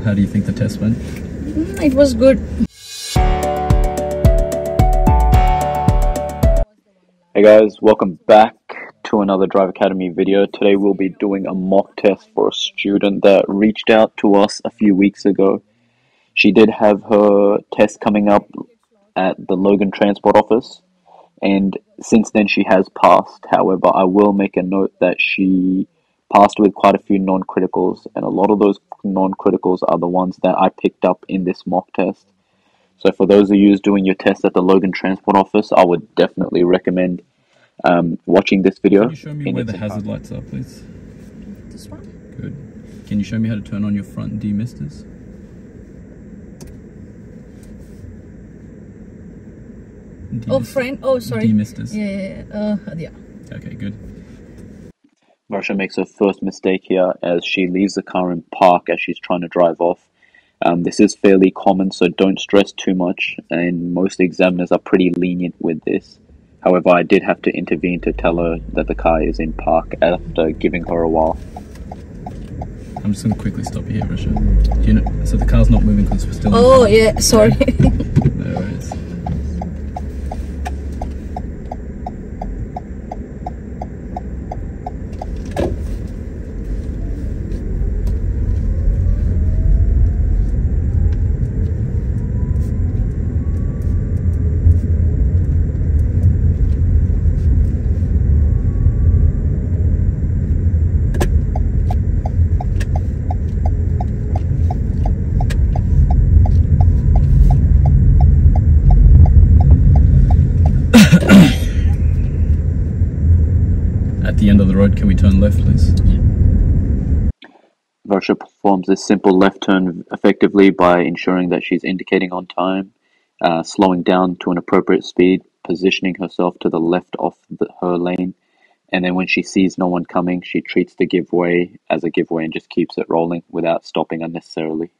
How do you think the test went? It was good. Hey guys, welcome back to another Drive Academy video. Today we'll be doing a mock test for a student that reached out to us a few weeks ago. She did have her test coming up at the Logan transport office, and since then she has passed. However, I will make a note that she passed with quite a few non-criticals, and a lot of those non-criticals are the ones that I picked up in this mock test. So for those of you doing your test at the Logan transport office, I would definitely recommend watching this video. Can you show me where the hazard lights are, please? This one? Good. Can you show me how to turn on your front demisters? Oh, front? Oh, sorry. Demisters. Yeah. Okay, good. Varsha makes her first mistake here as she leaves the car in park as she's trying to drive off. This is fairly common, so don't stress too much, and most examiners are pretty lenient with this. However, I did have to intervene to tell her that the car is in park after giving her a while. I'm just going to quickly stop you here, Varsha. Do you know, so the car's not moving because we're still Oh, yeah, sorry. No worries. At the end of the road, can we turn left, please? Varsha performs this simple left turn effectively by ensuring that she's indicating on time, slowing down to an appropriate speed, positioning herself to the left of her lane, and then when she sees no one coming, she treats the giveaway as a giveaway and just keeps it rolling without stopping unnecessarily.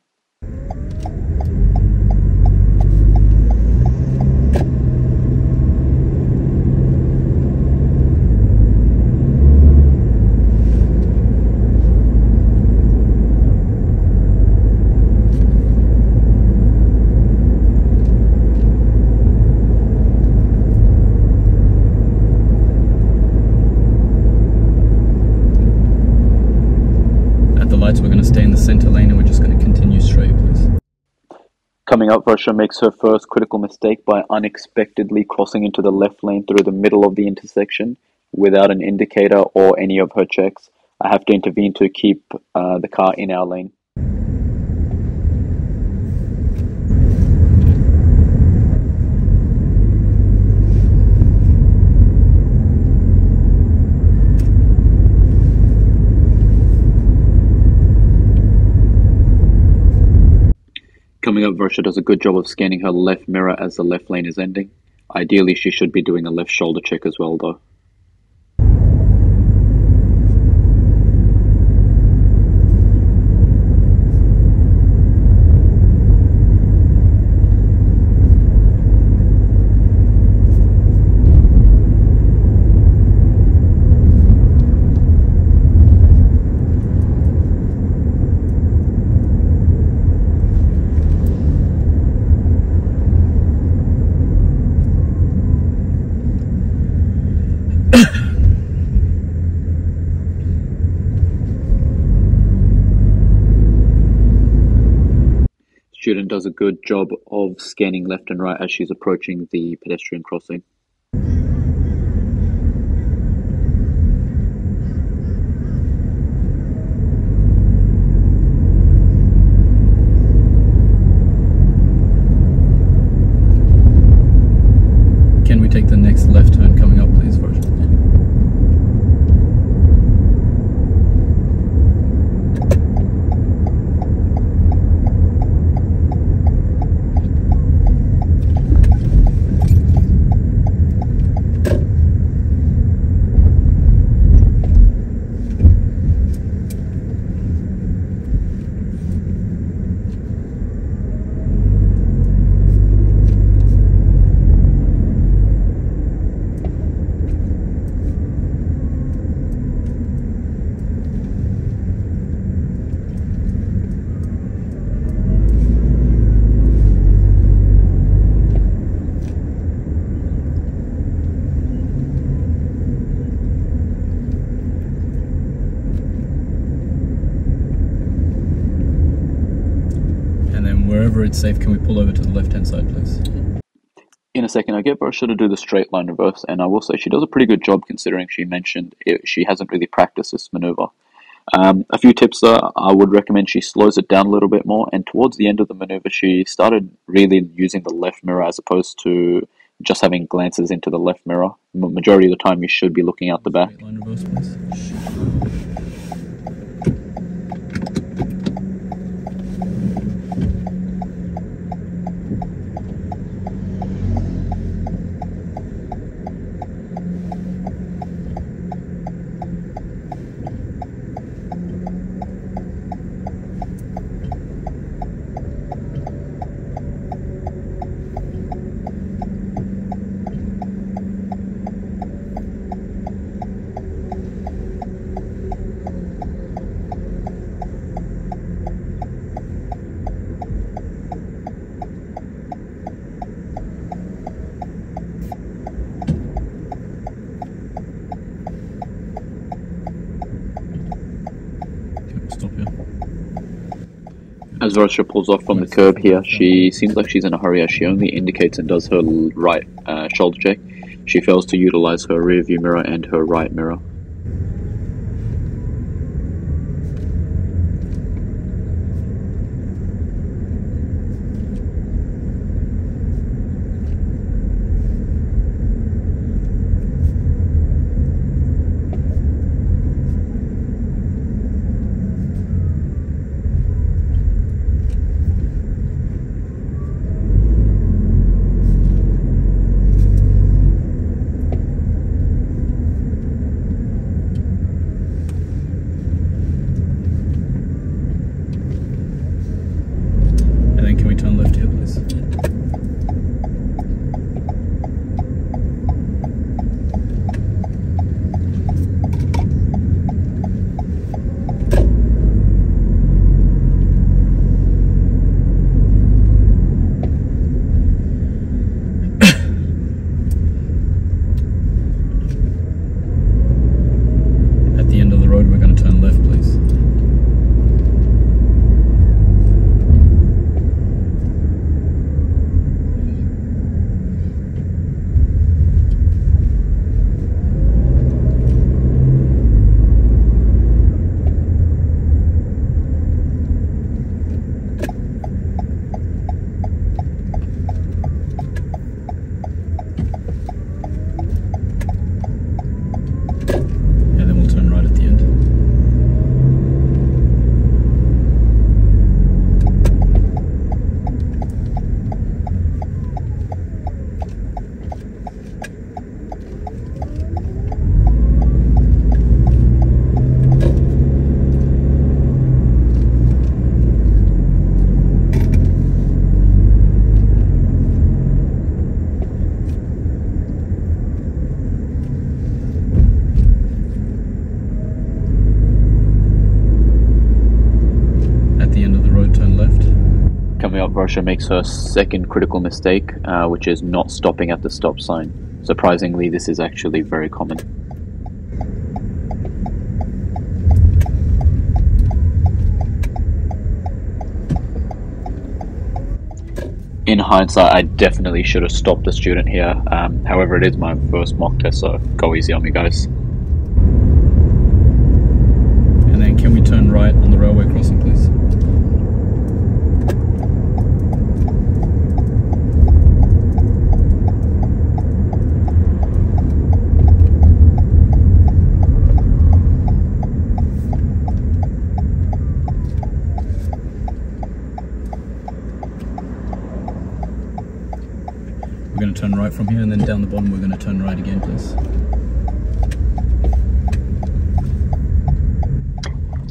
We're going to stay in the center lane and we're just going to continue straight, please. Coming up, Varsha makes her first critical mistake by unexpectedly crossing into the left lane through the middle of the intersection without an indicator or any of her checks. I have to intervene to keep the car in our lane. Coming up, Varsha does a good job of scanning her left mirror as the left lane is ending. Ideally, she should be doing a left shoulder check as well, though. Student does a good job of scanning left and right as she's approaching the pedestrian crossing. Can we take the next left turn coming up, please, Varsha? whenever it's safe, can we pull over to the left-hand side, please? In a second, I get Barsha to do the straight line reverse, and I will say she does a pretty good job considering she mentioned she hasn't really practiced this maneuver. A few tips though, I would recommend she slows it down a little bit more, and towards the end of the maneuver she started really using the left mirror as opposed to just having glances into the left mirror. Majority of the time you should be looking out the back. Straight line reverse, please. Stop here. As Varsha pulls off from the curb here, she seems like she's in a hurry as she only indicates and does her right shoulder check. She fails to utilize her rear view mirror and her right mirror. And then can we turn left here, please? At the end of the road, we're going to turn left, please. And then we'll turn right at the end. At the end of the road, turn left. Coming up, Varsha makes her second critical mistake, which is not stopping at the stop sign. Surprisingly, this is actually very common. In hindsight, I definitely should have stopped the student here. However, it is my first mock test, so go easy on me, guys. And then can we turn right on the railway crossing, please? We're going to turn right from here, and then down the bottom we're going to turn right again, please.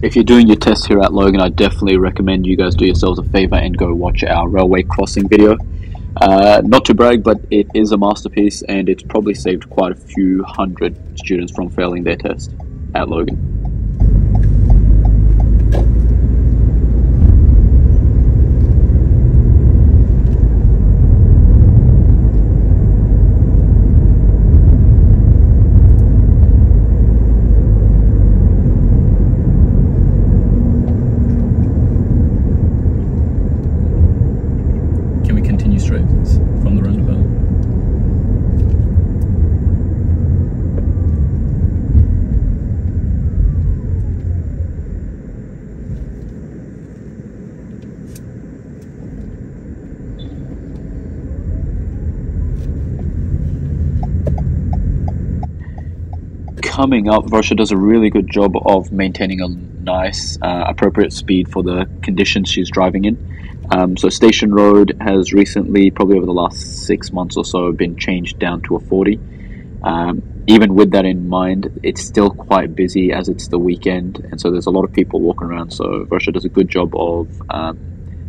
If you're doing your test here at Logan, I definitely recommend you guys do yourselves a favor and go watch our railway crossing video. Not to brag, but it is a masterpiece, and it's probably saved quite a few hundred students from failing their test at Logan. coming up, Varsha does a really good job of maintaining a nice, appropriate speed for the conditions she's driving in. So Station Road has recently, probably over the last 6 months or so, been changed down to a 40. Even with that in mind, it's still quite busy as it's the weekend, and so there's a lot of people walking around. So Varsha does a good job of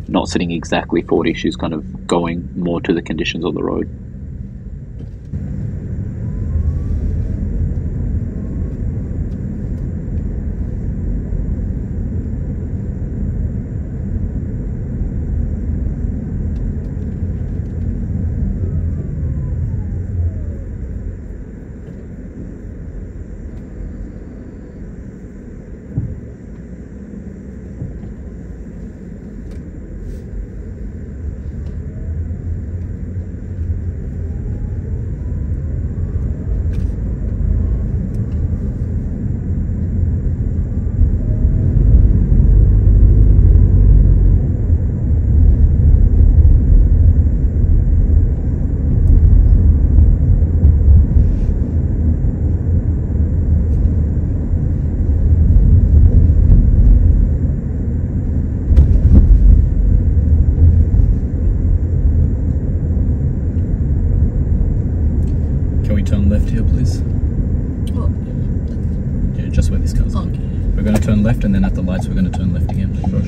not sitting exactly 40. She's kind of going more to the conditions of the road. Turn left here, please. Oh. Yeah, just where this car's on. Okay. We're going to turn left, and then at the lights we're going to turn left again. Sure.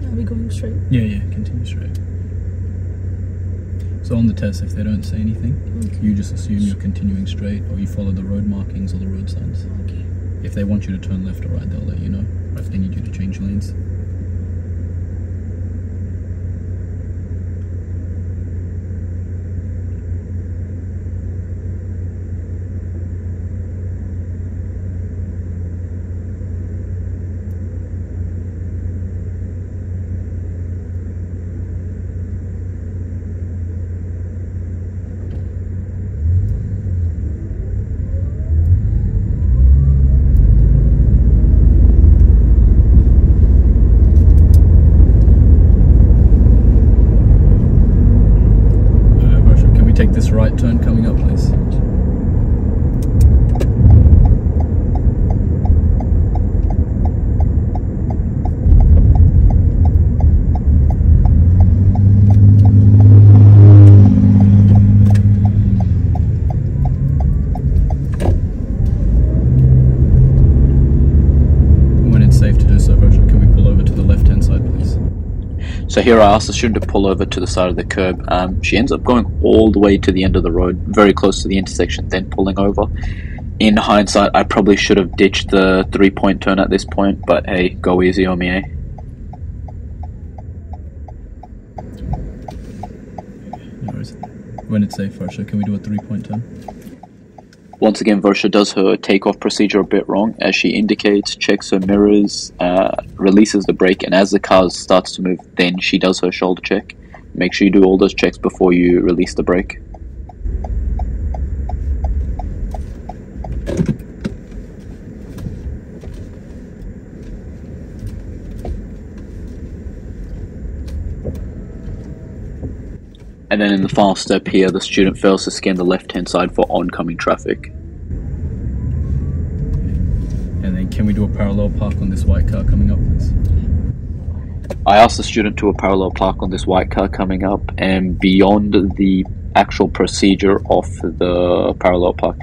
Are we going straight? Yeah, continue straight. So on the test, if they don't say anything, you just assume you're continuing straight, or you follow the road markings or the road signs. Okay. If they want you to turn left or right, they'll let you know. Or if they need you to change lanes. Take this right turn coming up, please. When it's safe to do so, Varsha, can we pull over to the left-hand side, please? So here I asked the student to pull over to the side of the curb. She ends up going all the way to the end of the road, very close to the intersection, then pulling over. In hindsight, I probably should have ditched the 3-point turn at this point, but hey, go easy on me, eh? No worries. When it's safe, Varsha, can we do a 3-point turn? Once again, Varsha does her takeoff procedure a bit wrong, as she indicates, checks her mirrors, releases the brake, and as the car starts to move, then she does her shoulder check. Make sure you do all those checks before you release the brake. And then in the final step here, the student fails to scan the left-hand side for oncoming traffic. And then can we do a parallel park on this white car coming up, please? I asked the student to a parallel park on this white car coming up, and beyond the actual procedure of the parallel park,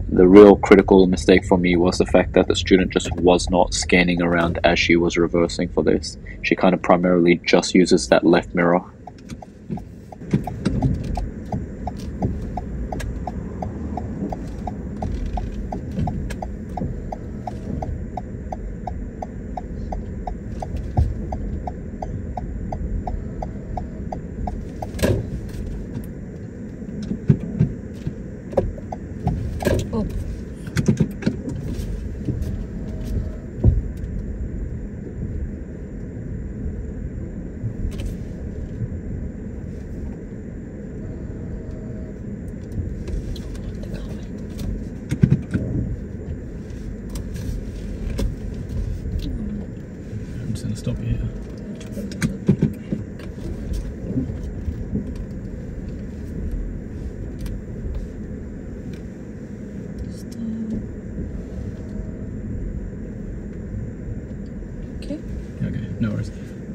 the real critical mistake for me was the fact that the student just was not scanning around as she was reversing for this. She kind of primarily just uses that left mirror. Oh. I'm just going to stop you here. Okay. Okay, no worries.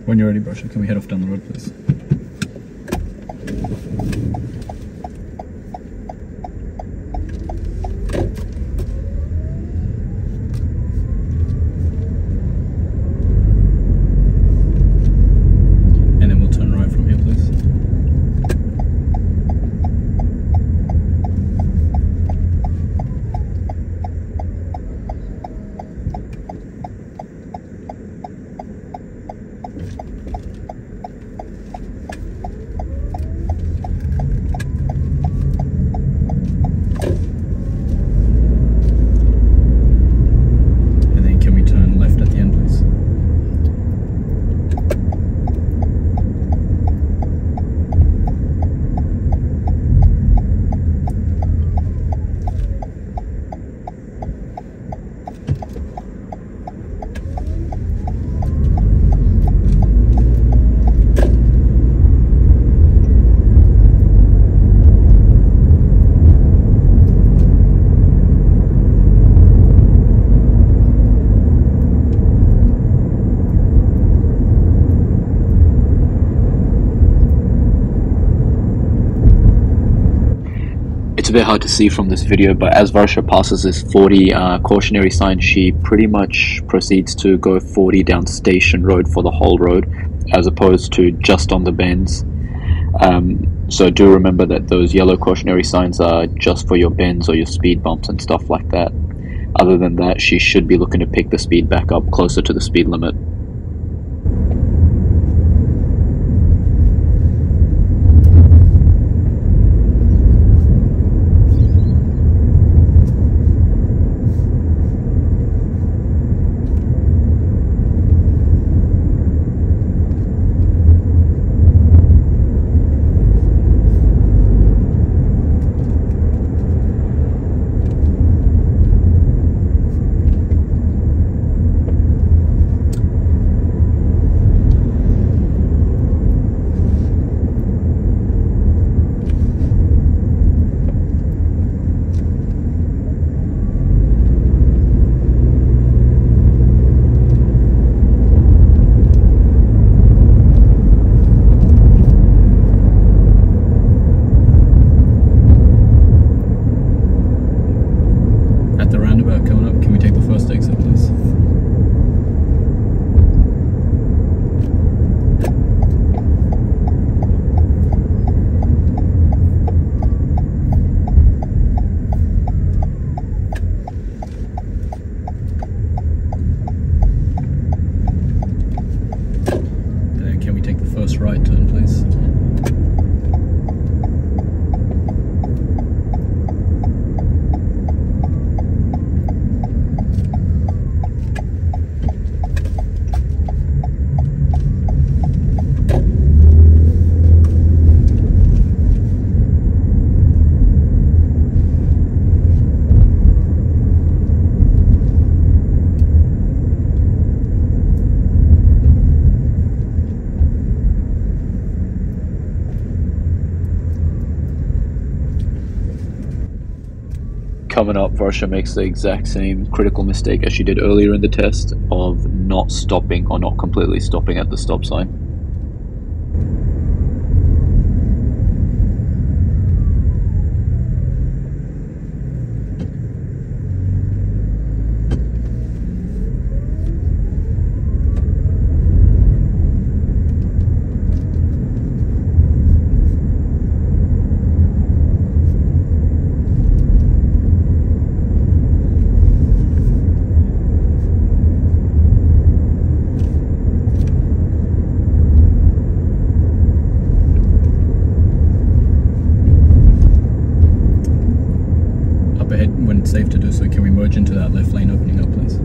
When you're ready, Varsha, can we head off down the road, please? And then we'll turn right from here, please. And then can we turn left at the end, please? It's a bit hard to see from this video, but as Varsha passes this 40 cautionary sign, she pretty much proceeds to go 40 down Station Road for the whole road, as opposed to just on the bends. So do remember that those yellow cautionary signs are just for your bends or your speed bumps and stuff like that. Other than that, she should be looking to pick the speed back up closer to the speed limit. Right turn, please. Coming up, Varsha makes the exact same critical mistake as she did earlier in the test of not stopping or not completely stopping at the stop sign. When it's safe to do so, can we merge into that left lane opening up, please?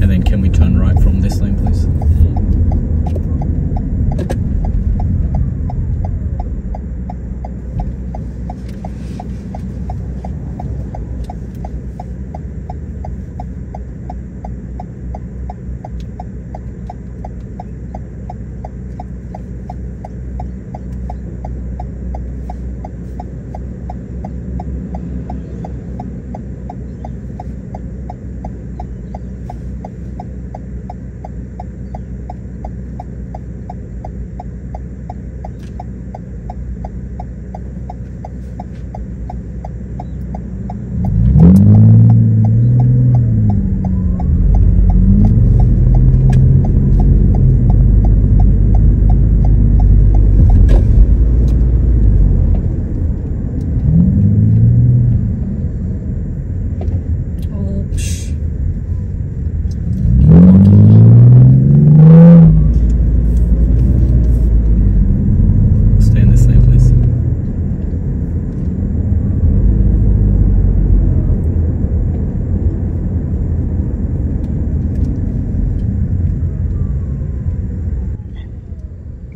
And then can we turn right from this lane, please?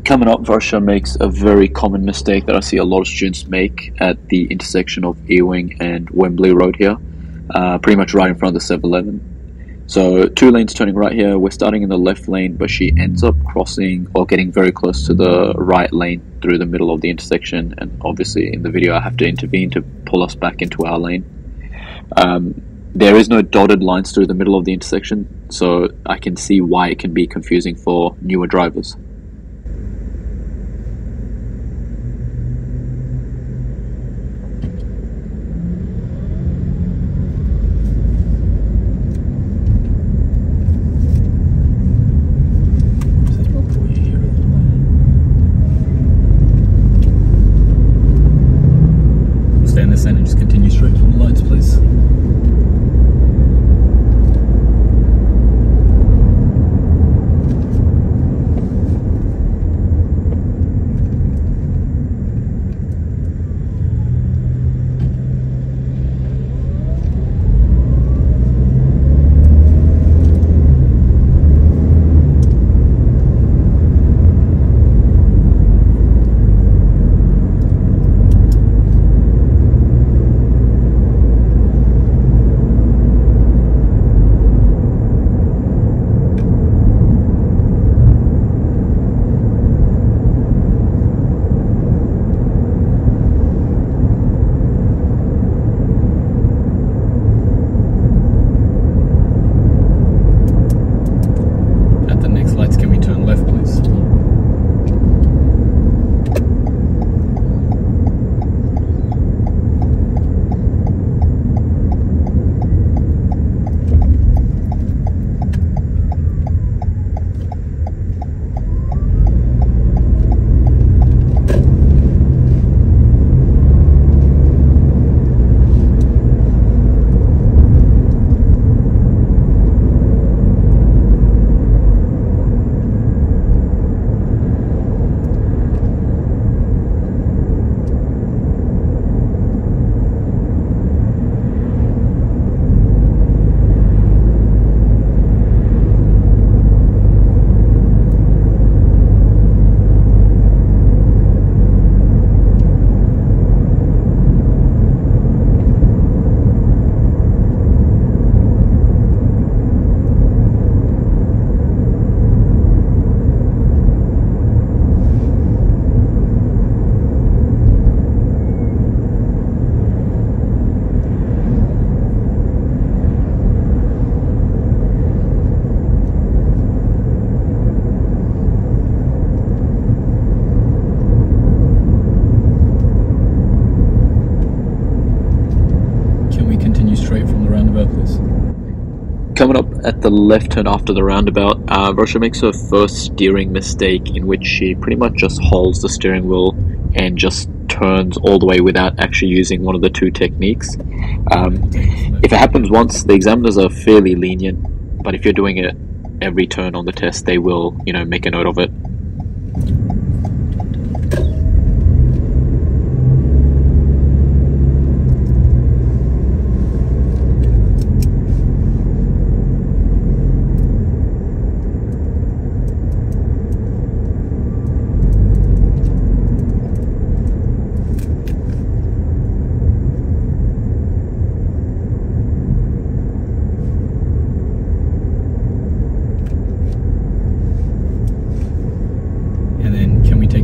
Coming up, Varsha makes a very common mistake that I see a lot of students make at the intersection of Ewing and Wembley Road here, pretty much right in front of the 7-Eleven. So 2 lanes turning right here, we're starting in the left lane, but she ends up crossing or getting very close to the right lane through the middle of the intersection, and obviously in the video I have to intervene to pull us back into our lane. There is no dotted lines through the middle of the intersection, so I can see why it can be confusing for newer drivers. Coming up at the left turn after the roundabout, Rosha makes her first steering mistake, in which she pretty much just holds the steering wheel and just turns all the way without actually using one of the two techniques. If it happens once, the examiners are fairly lenient, but if you're doing it every turn on the test, they will, make a note of it.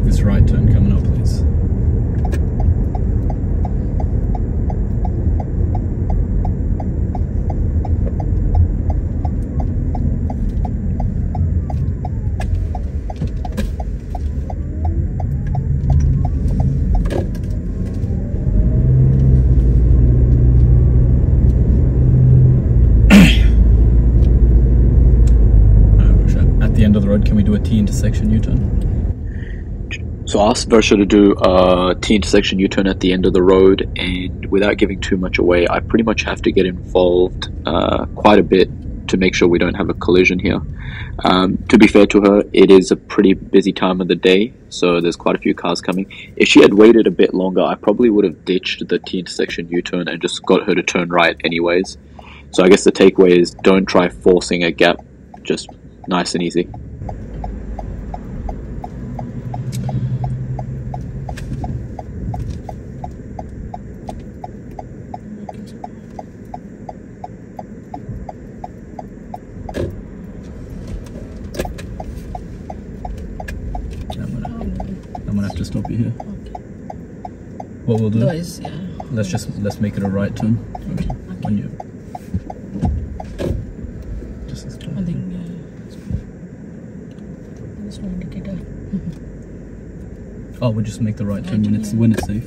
This right turn coming up, please. At the end of the road, can we do a T intersection U-turn? So I asked Varsha to do a T intersection U-turn at the end of the road, and without giving too much away, I pretty much have to get involved quite a bit to make sure we don't have a collision here. To be fair to her, it is a pretty busy time of the day, so there's quite a few cars coming. If she had waited a bit longer, I probably would have ditched the T intersection U-turn and just got her to turn right anyways. So I guess the takeaway is don't try forcing a gap, just nice and easy. I'm gonna have to stop you here. Okay. What we'll do? Otherwise, yeah. Let's make it a right turn. Okay. When you just I think there's no indicator. oh, we'll just make the right turn when it's safe.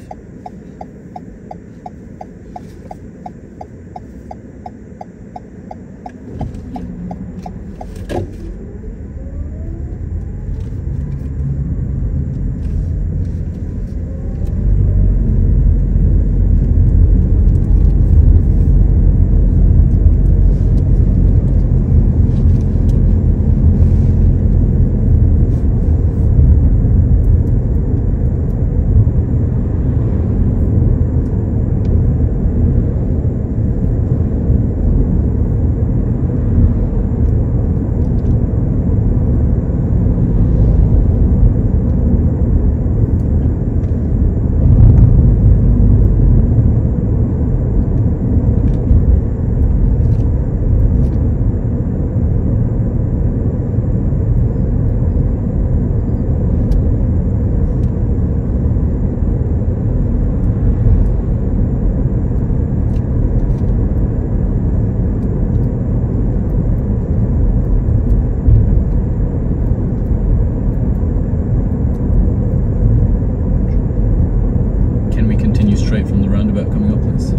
Straight from the roundabout coming up, please.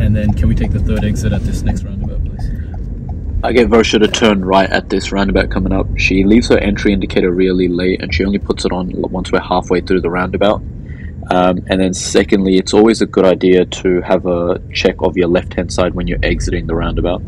And then can we take the third exit at this next roundabout, please? I get Varsha to turn right at this roundabout coming up. She leaves her entry indicator really late, and she only puts it on once we're halfway through the roundabout. And then secondly, it's always a good idea to have a check of your left-hand side when you're exiting the roundabout.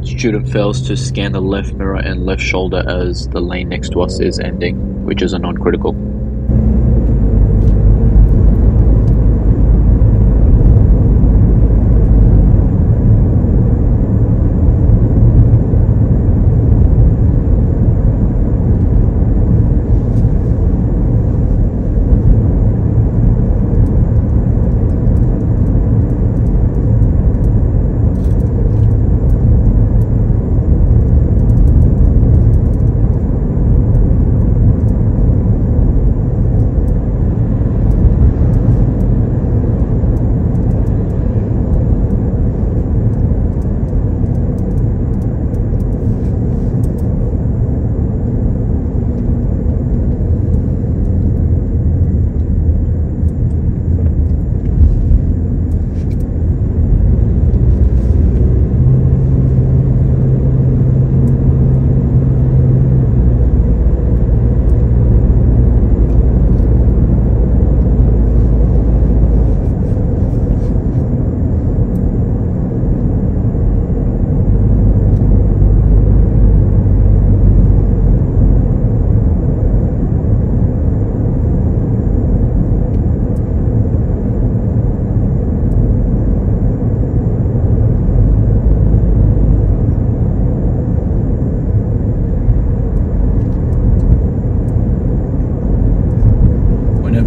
Student fails to scan the left mirror and left shoulder as the lane next to us is ending, which is a non-critical.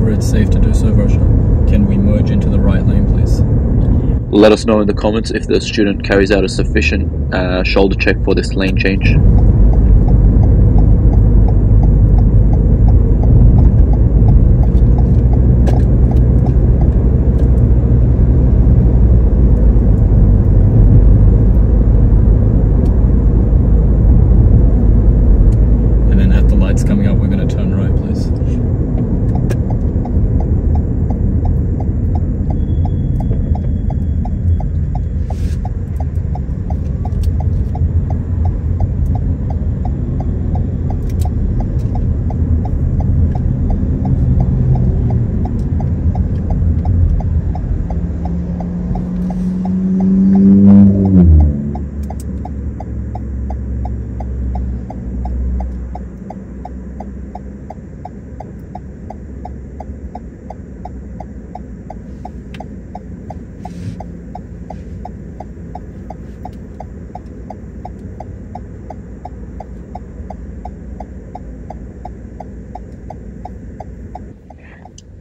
It's safe to do so, Rosha. Can we merge into the right lane, please? Let us know in the comments if the student carries out a sufficient shoulder check for this lane change. And then at the lights coming up, we're going to turn right, please.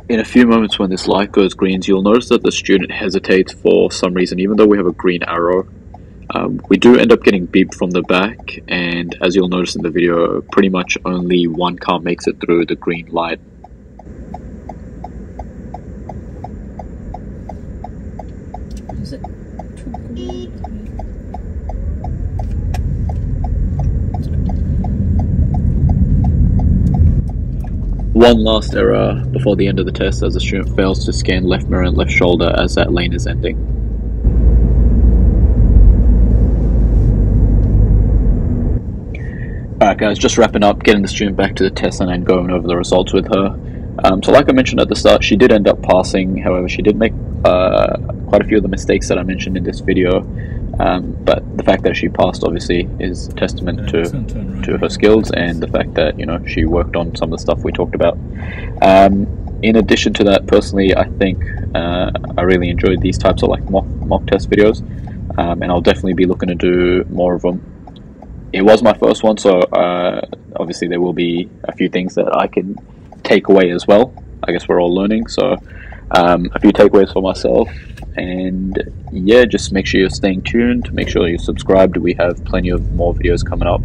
In a few moments when this light goes green, you'll notice that the student hesitates for some reason, even though we have a green arrow. We do end up getting beeped from the back, and as you'll notice in the video, pretty much only one car makes it through the green light. Is it too green? One last error before the end of the test as the student fails to scan left mirror and left shoulder as that lane is ending. Alright guys, just wrapping up, getting the student back to the test and then going over the results with her. So like I mentioned at the start, she did end up passing. However, she did make quite a few of the mistakes that I mentioned in this video. But the fact that she passed obviously is a testament to her skills and the fact that, you know, she worked on some of the stuff we talked about. In addition to that, personally, I think I really enjoyed these types of like mock test videos, and I'll definitely be looking to do more of them. It was my first one, so obviously there will be a few things that I can take away as well. I guess we're all learning, so a few takeaways for myself. And yeah, just make sure you're staying tuned, make sure you're subscribed. We have plenty of more videos coming up.